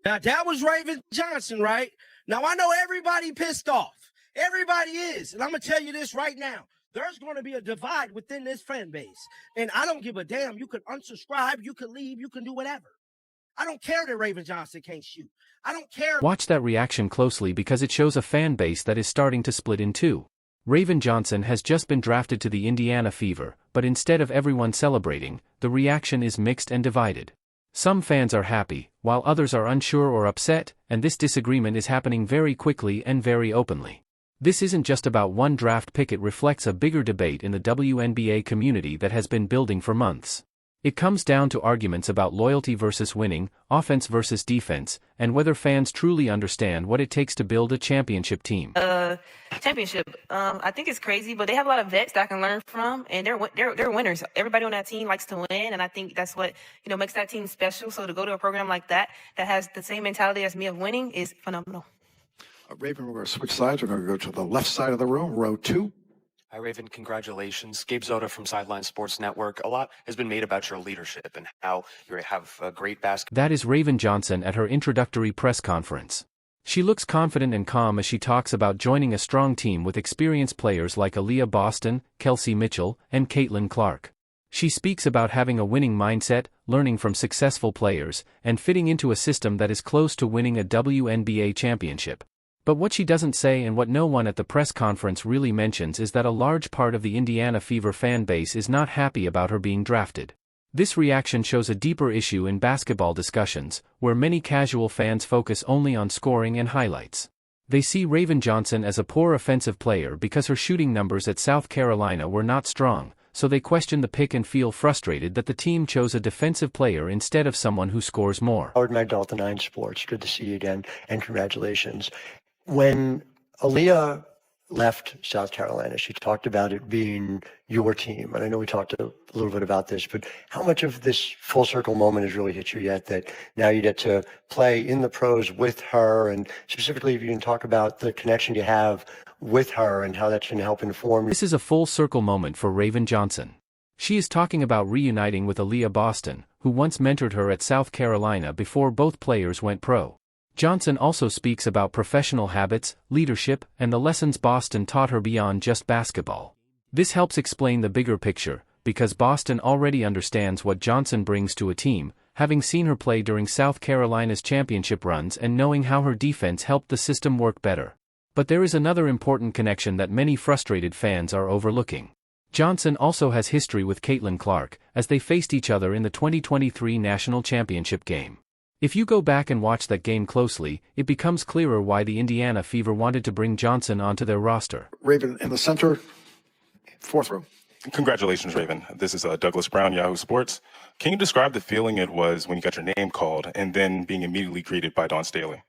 Now, that was Raven Johnson, right? Now, I know everybody pissed off. Everybody is. And I'm going to tell you this right now. There's going to be a divide within this fan base. And I don't give a damn. You can unsubscribe. You can leave. You can do whatever. I don't care that Raven Johnson can't shoot. I don't care. Watch that reaction closely because it shows a fan base that is starting to split in two. Raven Johnson has just been drafted to the Indiana Fever, but instead of everyone celebrating, the reaction is mixed and divided. Some fans are happy, while others are unsure or upset, and this disagreement is happening very quickly and very openly. This isn't just about one draft pick, it reflects a bigger debate in the WNBA community that has been building for months. It comes down to arguments about loyalty versus winning, offense versus defense, and whether fans truly understand what it takes to build a championship team. Championship. I think it's crazy, but they have a lot of vets that I can learn from, and they're winners. Everybody on that team likes to win, and I think that's what makes that team special. So to go to a program like that has the same mentality as me of winning is phenomenal. Raven, we're going to switch sides. We're going to go to the left side of the room, row 2. Hi, Raven. Congratulations. Gabe Zoda from Sideline Sports Network. A lot has been made about your leadership and how you have a great basketball. That is Raven Johnson at her introductory press conference. She looks confident and calm as she talks about joining a strong team with experienced players like Aaliyah Boston, Kelsey Mitchell, and Caitlin Clark. She speaks about having a winning mindset, learning from successful players, and fitting into a system that is close to winning a WNBA championship. But what she doesn't say and what no one at the press conference really mentions is that a large part of the Indiana Fever fan base is not happy about her being drafted. This reaction shows a deeper issue in basketball discussions, where many casual fans focus only on scoring and highlights. They see Raven Johnson as a poor offensive player because her shooting numbers at South Carolina were not strong, so they question the pick and feel frustrated that the team chose a defensive player instead of someone who scores more. Howard Magdal, 9 Sports. Good to see you again, and congratulations. When Aaliyah left South Carolina, she talked about it being your team. And I know we talked a little bit about this, but how much of this full circle moment has really hit you yet that now you get to play in the pros with her? And specifically, if you can talk about the connection you have with her and how that can help inform. This is a full circle moment for Raven Johnson. She is talking about reuniting with Aaliyah Boston, who once mentored her at South Carolina before both players went pro. Johnson also speaks about professional habits, leadership, and the lessons Boston taught her beyond just basketball. This helps explain the bigger picture, because Boston already understands what Johnson brings to a team, having seen her play during South Carolina's championship runs and knowing how her defense helped the system work better. But there is another important connection that many frustrated fans are overlooking. Johnson also has history with Caitlin Clark, as they faced each other in the 2023 national championship game. If you go back and watch that game closely, it becomes clearer why the Indiana Fever wanted to bring Johnson onto their roster. Raven in the center, 4th row. Congratulations, Raven. This is Douglas Brown, Yahoo Sports. Can you describe the feeling it was when you got your name called and then being immediately greeted by Dawn Staley?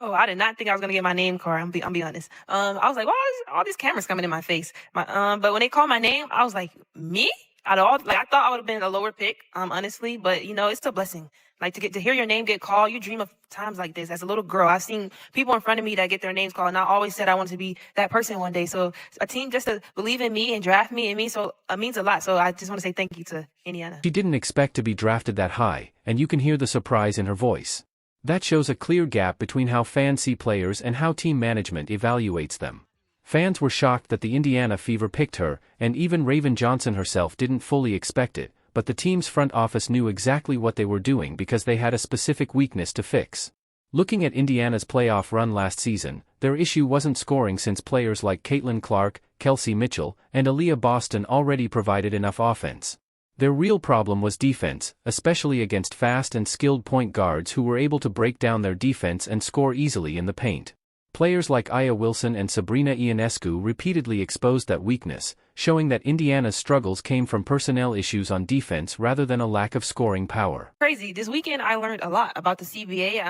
Oh, I did not think I was gonna get my name called. I'm be honest. I was like, why all these cameras coming in my face? But when they called my name, I was like, me? I thought I would have been a lower pick, honestly. But it's a blessing. Like to hear your name get called, you dream of times like this. As a little girl, I've seen people in front of me that get their names called, and I always said I wanted to be that person one day. So a team just to believe in me and draft me and me, so it means a lot. So I just want to say thank you to Indiana. She didn't expect to be drafted that high, and you can hear the surprise in her voice. That shows a clear gap between how fans see players and how team management evaluates them. Fans were shocked that the Indiana Fever picked her, and even Raven Johnson herself didn't fully expect it, but the team's front office knew exactly what they were doing because they had a specific weakness to fix. Looking at Indiana's playoff run last season, their issue wasn't scoring since players like Caitlin Clark, Kelsey Mitchell, and Aaliyah Boston already provided enough offense. Their real problem was defense, especially against fast and skilled point guards who were able to break down their defense and score easily in the paint. Players like Aya Wilson and Sabrina Ionescu repeatedly exposed that weakness, showing that Indiana's struggles came from personnel issues on defense rather than a lack of scoring power. Crazy. This weekend, I learned a lot about the CBA.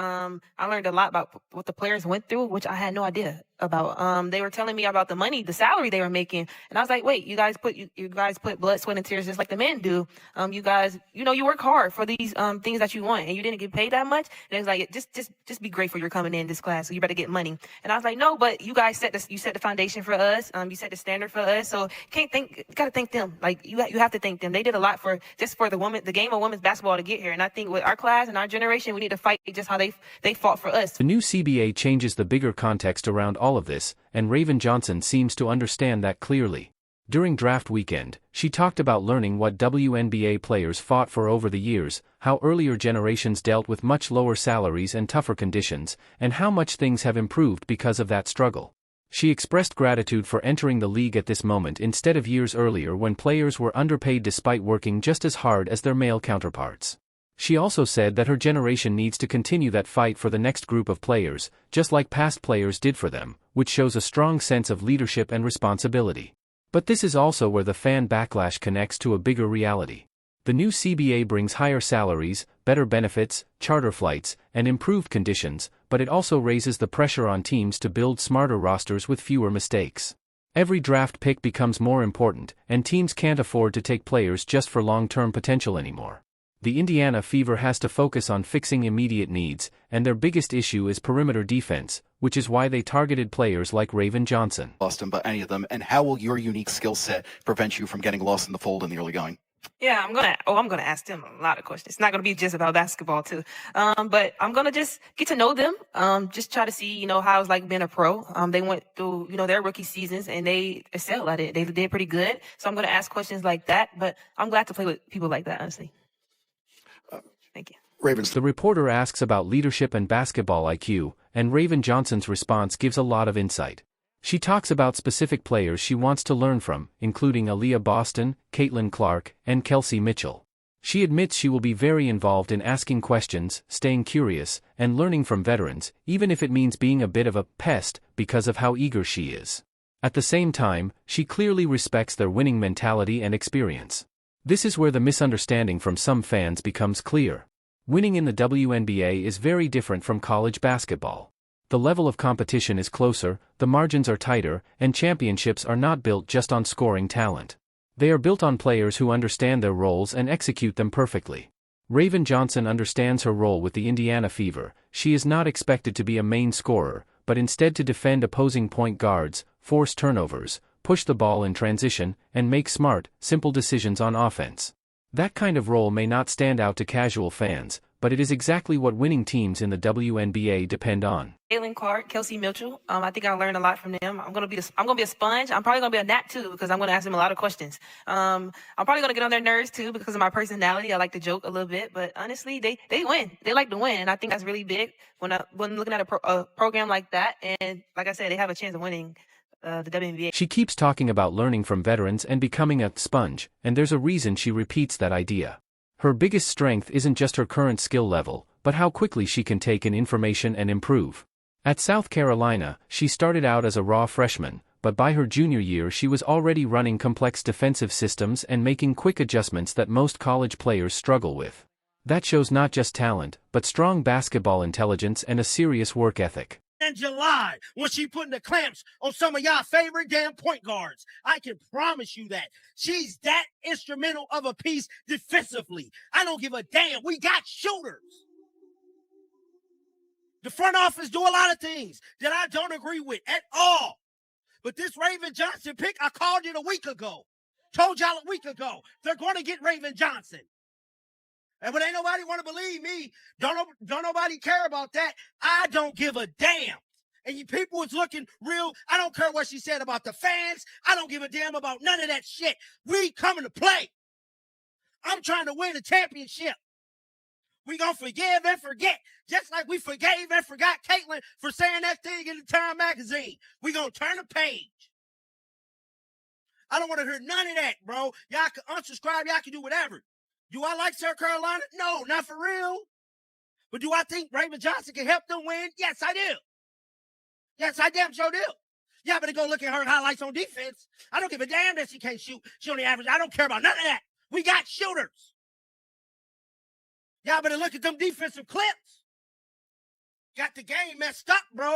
I learned a lot about what the players went through, which I had no idea about. They were telling me about the money, the salary they were making, and I was like, wait, you guys put blood, sweat, and tears just like the men do. You guys, you work hard for these things that you want, and you didn't get paid that much. And it was like, just be grateful you're coming in this class, so you better get money. And I was like, no, but you guys set the foundation for us. You set the standard for us, so can't think. You got to thank them. Like you have to thank them. They did a lot for the game of women's basketball to get here. And I think with our class and our generation, we need to fight just how they fought for us. The new CBA changes the bigger context around all of this, and Raven Johnson seems to understand that clearly. During draft weekend, she talked about learning what WNBA players fought for over the years, how earlier generations dealt with much lower salaries and tougher conditions, and how much things have improved because of that struggle. She expressed gratitude for entering the league at this moment instead of years earlier when players were underpaid despite working just as hard as their male counterparts. She also said that her generation needs to continue that fight for the next group of players, just like past players did for them, which shows a strong sense of leadership and responsibility. But this is also where the fan backlash connects to a bigger reality. The new CBA brings higher salaries, better benefits, charter flights, and improved conditions, but it also raises the pressure on teams to build smarter rosters with fewer mistakes. Every draft pick becomes more important, and teams can't afford to take players just for long-term potential anymore. The Indiana Fever has to focus on fixing immediate needs, and their biggest issue is perimeter defense, which is why they targeted players like Raven Johnson. Boston, but any of them, and how will your unique skill set prevent you from getting lost in the fold in the early going? Yeah, I'm gonna ask them a lot of questions. It's not gonna be just about basketball too. But I'm gonna just get to know them. Just try to see, how it's like being a pro. They went through, their rookie seasons and they excelled at it. They did pretty good. So I'm gonna ask questions like that. But I'm glad to play with people like that, honestly. Thank you. Ravens. The reporter asks about leadership and basketball IQ, and Raven Johnson's response gives a lot of insight. She talks about specific players she wants to learn from, including Aaliyah Boston, Caitlin Clark, and Kelsey Mitchell. She admits she will be very involved in asking questions, staying curious, and learning from veterans, even if it means being a bit of a pest because of how eager she is. At the same time, she clearly respects their winning mentality and experience. This is where the misunderstanding from some fans becomes clear. Winning in the WNBA is very different from college basketball. The level of competition is closer, the margins are tighter, and championships are not built just on scoring talent. They are built on players who understand their roles and execute them perfectly. Raven Johnson understands her role with the Indiana Fever. She is not expected to be a main scorer, but instead to defend opposing point guards, force turnovers, push the ball in transition, and make smart, simple decisions on offense. That kind of role may not stand out to casual fans, but it is exactly what winning teams in the WNBA depend on. Caitlin Clark, Kelsey Mitchell. I think I learned a lot from them. I'm gonna be a sponge. I'm probably gonna be a gnat too because I'm gonna ask them a lot of questions. I'm probably gonna get on their nerves too because of my personality. I like to joke a little bit, but honestly, they win. They like to win, and I think that's really big when looking at a program like that. And like I said, they have a chance of winning the WNBA. She keeps talking about learning from veterans and becoming a sponge, and there's a reason she repeats that idea. Her biggest strength isn't just her current skill level, but how quickly she can take in information and improve. At South Carolina, she started out as a raw freshman, but by her junior year she was already running complex defensive systems and making quick adjustments that most college players struggle with. That shows not just talent, but strong basketball intelligence and a serious work ethic. In July, when she putting the clamps on some of y'all favorite damn point guards. I can promise you that. She's that instrumental of a piece defensively. I don't give a damn. We got shooters. The front office do a lot of things that I don't agree with at all. But this Raven Johnson pick, I called it a week ago. Told y'all a week ago. They're going to get Raven Johnson. And when ain't nobody want to believe me, don't nobody care about that. I don't give a damn. And you people is looking real. I don't care what she said about the fans. I don't give a damn about none of that shit. We coming to play. I'm trying to win a championship. We gonna forgive and forget. Just like we forgave and forgot Caitlin for saying that thing in the Time magazine. We gonna turn the page. I don't want to hear none of that, bro. Y'all can unsubscribe. Y'all can do whatever. Do I like South Carolina? No, not for real. But do I think Raven Johnson can help them win? Yes, I do. Yes, I damn sure do. Y'all better go look at her highlights on defense. I don't give a damn that she can't shoot. She only average. I don't care about none of that. We got shooters. Y'all better look at them defensive clips. Got the game messed up, bro.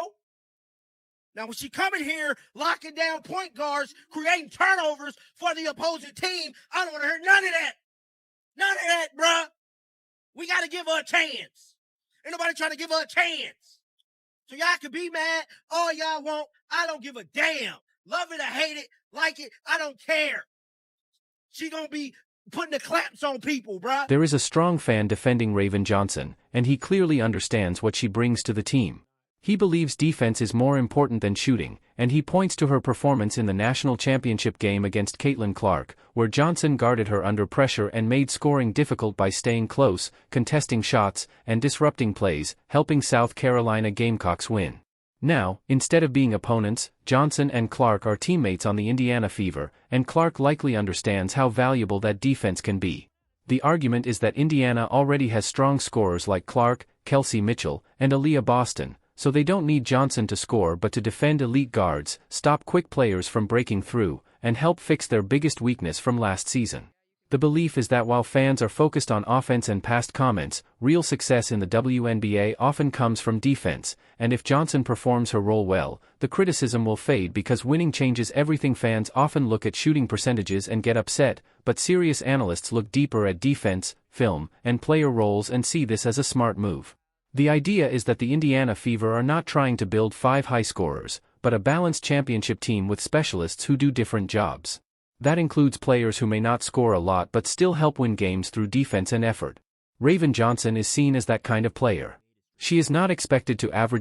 Now, when she coming here, locking down point guards, creating turnovers for the opposing team, I don't want to hear none of that. None of that, bruh. We got to give her a chance. Ain't nobody trying to give her a chance. So y'all can be mad all y'all want. I don't give a damn. Love it or hate it. like it, I don't care. She gonna be putting the claps on people, bruh. There is a strong fan defending Raven Johnson, and he clearly understands what she brings to the team. He believes defense is more important than shooting, and he points to her performance in the national championship game against Caitlin Clark, where Johnson guarded her under pressure and made scoring difficult by staying close, contesting shots, and disrupting plays, helping South Carolina Gamecocks win. Now, instead of being opponents, Johnson and Clark are teammates on the Indiana Fever, and Clark likely understands how valuable that defense can be. The argument is that Indiana already has strong scorers like Clark, Kelsey Mitchell, and Aaliyah Boston, so they don't need Johnson to score but to defend elite guards, stop quick players from breaking through, and help fix their biggest weakness from last season. The belief is that while fans are focused on offense and past comments, real success in the WNBA often comes from defense, and if Johnson performs her role well, the criticism will fade because winning changes everything. Fans often look at shooting percentages and get upset, but serious analysts look deeper at defense, film, and player roles and see this as a smart move. The idea is that the Indiana Fever are not trying to build 5 high scorers, but a balanced championship team with specialists who do different jobs. That includes players who may not score a lot but still help win games through defense and effort. Raven Johnson is seen as that kind of player. She is not expected to average